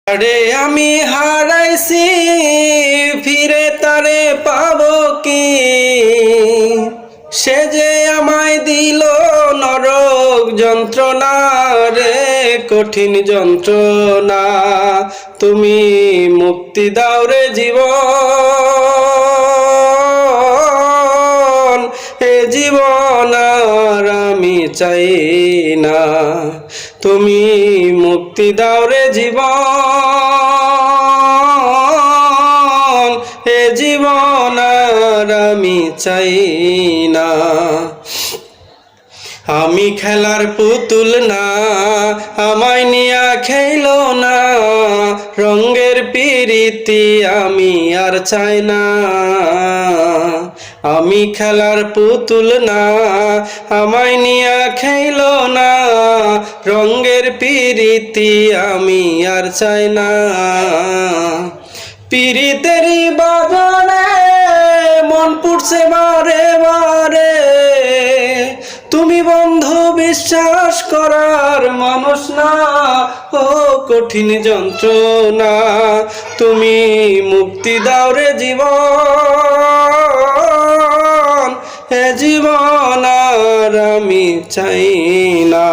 আরে আমি হারাইছি ফিরে তারে পাবো কি? সে যে আমায় দিল নরক যন্ত্রণা রে, কঠিন যন্ত্রণা। তুমি মুক্তি দাও রে জীবন, এ জীবন আর আমি চাই না। তুমি মুক্তি দাও রে জীবন, এ জীবন আর আমি চাই না। আমি খেলার পুতুল না, আমায় নিয়া খেলো না, রঙের পিরিতি আমি আর চাই না। আমি খেলার পুতুল না, আমায় নিয়া খেলো না, রঙের পিরিতি আমি আর চাই না। পিরিতেরই বাগানে মন পুড়ছে বারে বারে, তুমি বন্ধু বিশ্বাস করার মানুষ না, ও কঠিন যন্ত্রণা। তুমি মুক্তি দাও রে জীবন, এ জীবন আর আমি চাই না।